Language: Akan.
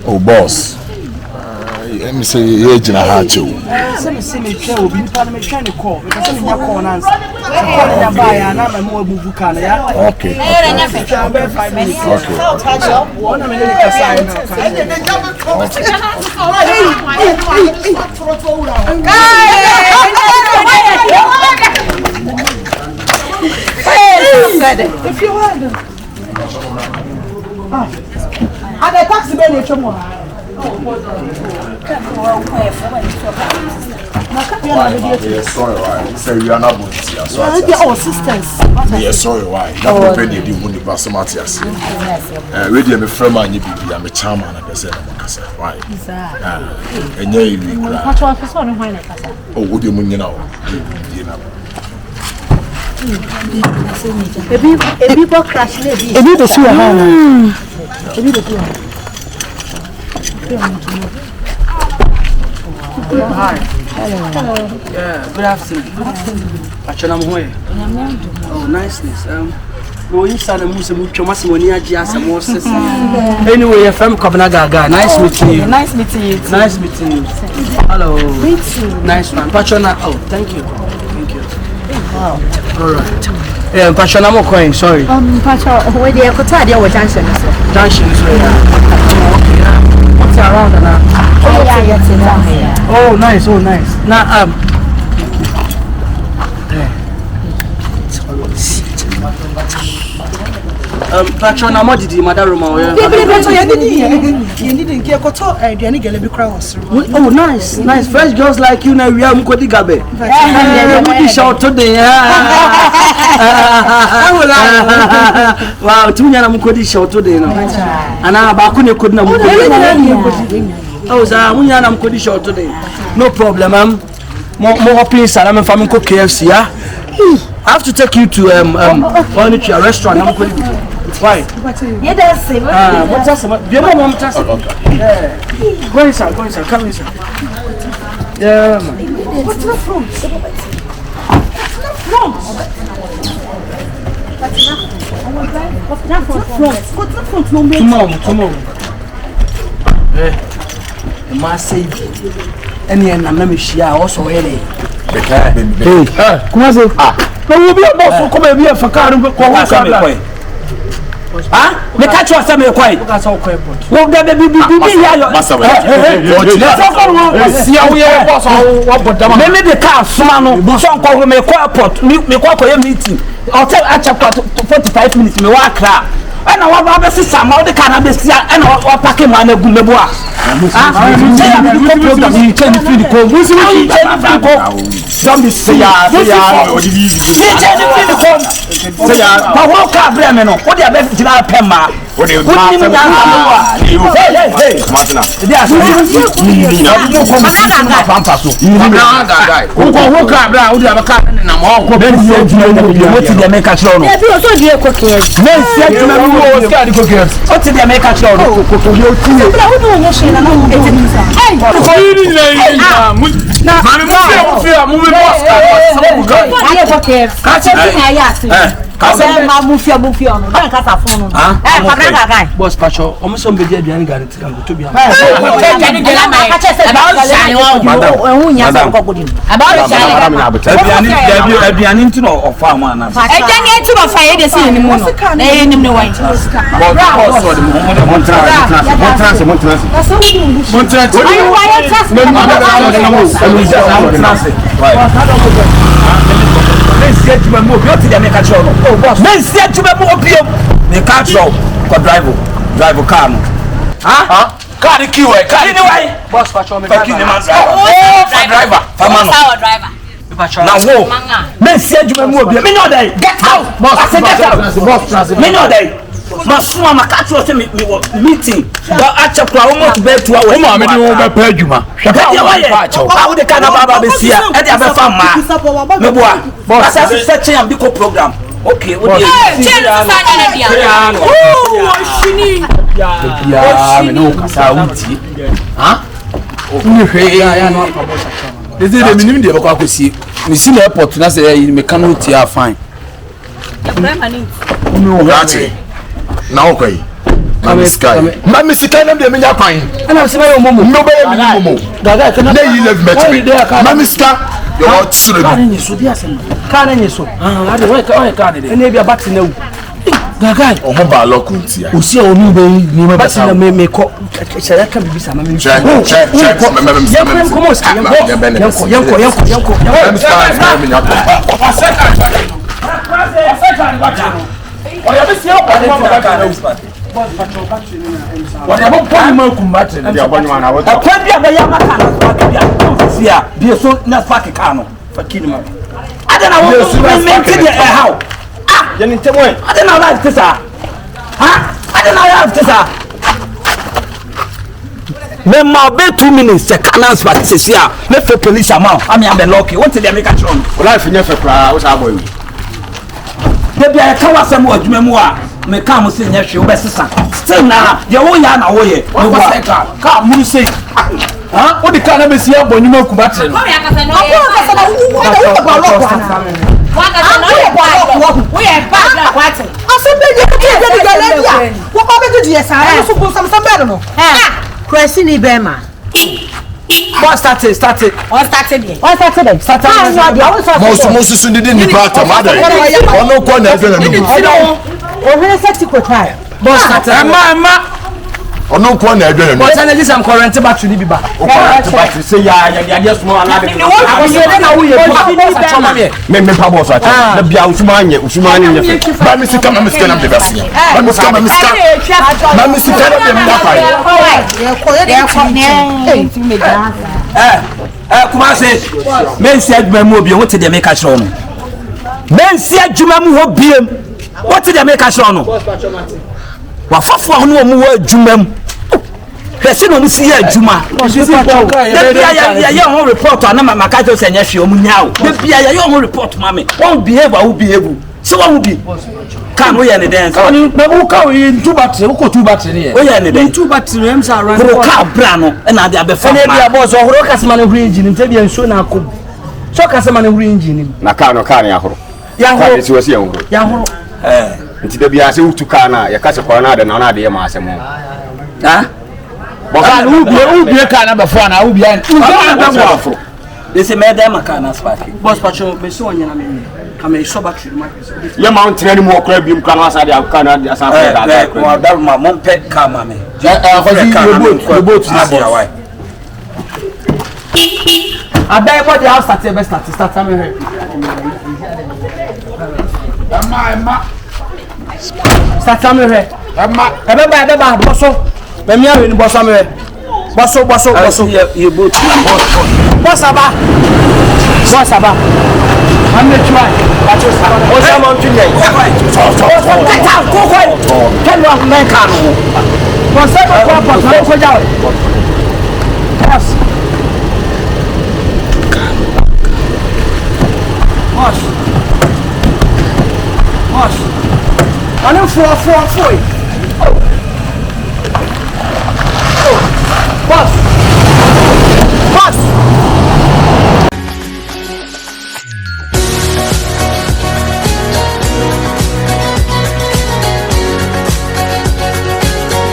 Oh, boss. Let me say, age in a heart too. Some semi chair will be parliamentary call because I'm not calling answer. I'm buy and I'm a more bukan. Okay. Okay. 5 minutes. Okay. One minute if you want. And the taxi man sorry, why? So you are not going to see us. Oh, sisters. Yes, sorry, why? Not very do when the Basmatias. Ready, I'm a friend, I'm a charmer, and I said, why? And you oh, what do you mean now? People crash. A bit of Hi. Hello. Yeah, good afternoon. Oh, niceness. We inside the Muslim Kumasi when you just a more sister. Anyway, you're from Kabanaga. Nice meeting you. Nice meeting you. Nice meeting you. Hello. Meet you. Nice one. Patrona. Oh, thank you. Thank you. Wow. All right. Yeah, Patrona mo coin. Sorry. Patrona, where the Kotadia was junction. Junction is where. What's around now? Oh, nice. Oh, nice. Now, Patrona, what did you, Madam Roma? Oh, nice, nice. Fresh girls like you now, we are Mukodi Gabe. We shout today. Wow, Tunyana Mukodi shout today. And now Bakune could not. Oh, Zamunyana Mukodi shout today. No problem, more please, I'm from KFC. I have to take you to a restaurant. Why? Yeah, that's it. What's that? You know what I'm saying? Yeah. Go inside, come inside. Yeah, man. What's the front? What's the front? Tomorrow. The massive. Any and I'm share also really. Hey, Kumasi. No, we'll be a boss. Come here for car. Ah, me catch you some quiet. That's all quiet. Well, that baby here. Master, see how we are boss. Maybe the car smano. Some call me quiet. Me quiet meeting. I'll tell a chapter 45 minutes. Me walk crack. And I want to see some of the cannabis and I'll pack him on a good bois. Don't be say boss Pacho, almost some big Diana guarantee can go to be about drive car. Car the key way. Car anyway. Boss Pacho, me driver. Now wo. Me say you me move. Me know that. Get out. Boss, I say get out. Me know that. But soon my catch was me meeting. But acha kwa omo to bed to our. Omo me dey over pay adwuma. How the kind of baba be see? E dey be fam ma. Me boa. Boss, I say search am biko program. Okay, what do you This is the minimum de bakwa kwesi. Me see na airport na say me kan oti fine. no rati. Na okwai. Mami Sky. Mami Sky na de menya kwan. Ana se bayo momo. No be me momo. Gaga kana. Na yi love match me. Mami Sky. Yo what suru. Kana ni so bi asem. Kana ni so. Ah, ade we ka de. Ene bia bati na wu. Gaga. O mo ba lo kunti ya. O si o mi be ni ma bati na me ko. Shere ka bibi sa mami. Check. Mami Sky. Yanko. Mami Sky me nya kwan. Oya be si o ba de ka. What about Pony Kumasi? And the Abonman, I was a quantity of the Yamaka, be so not fucking cano for Kinema. I don't know what to maintain a how. Ah, you need to win. I don't know like this. Huh? I don't know like this. Me ma be 2 minutes the canals but this here. Me for police amount. I mean I'm lucky. What did they make a strong? Well, I finish for what's our boy. There be a cover some more memoir. Me come say nya hwe obesesa still na ye wo ya na wo ye wo ka mu say ha wo di ka na be si abonyuma kubatre no ya kasa no wo kasa na wo ba lo kwa wa kasa no ye ba wo ye ba na kwate aso be ye ke de galeria wo ba be di yesa na so kun sam be no ha kwesi ni be ma what started started mo so did ni pa ta ma da ono ko na ebe na no ohwe sexy kotai boss started ma ono ko na ebe na no boss na this am current battery bi ba current battery say ya just small na be no na wo ye me pa boss ata na bia usuma anye ba mi sika na de basi ba mi sika na de mi da Kumasi mensi adwuma mu obi wote de make sure no mensi adwuma mu ho biem wote de make sure no wa fafo ho no mu adwuma mu hwese no mu si adwuma ya ho report ana maka to se nya hwe omu nyaawo de bia ya ho report mame won behave so won be kan wo ye ne den so ni na wo ka wo ntu battery wo ko tu battery ye wo ye ne den ntu battery em sa ran ko ka bra no na de abefa na bia boss ohoro kasema na huri engine nte bia nso na akom so kasema na huri engine na ka no ya horo ya horo si wasi ya horo nti de bia se utu ka na ya kase kwa na de na de ye ma asem ha boka ubie ka na before na ubie na before they say me dem aka na spark boss pacho me so onyana me kama iso battery ma ya mountain ni mo okra biem ka na asa de aka na asa da mo da ma mo pet ka ma me the boat na boss abeg what the house start me here Emma start me here Emma ebe ba boso me mi awe ni boso me boso you boat boss aba I'm not trying. That's just how I'm doing it. Go. Can you make a no? Boss, I'm for boss.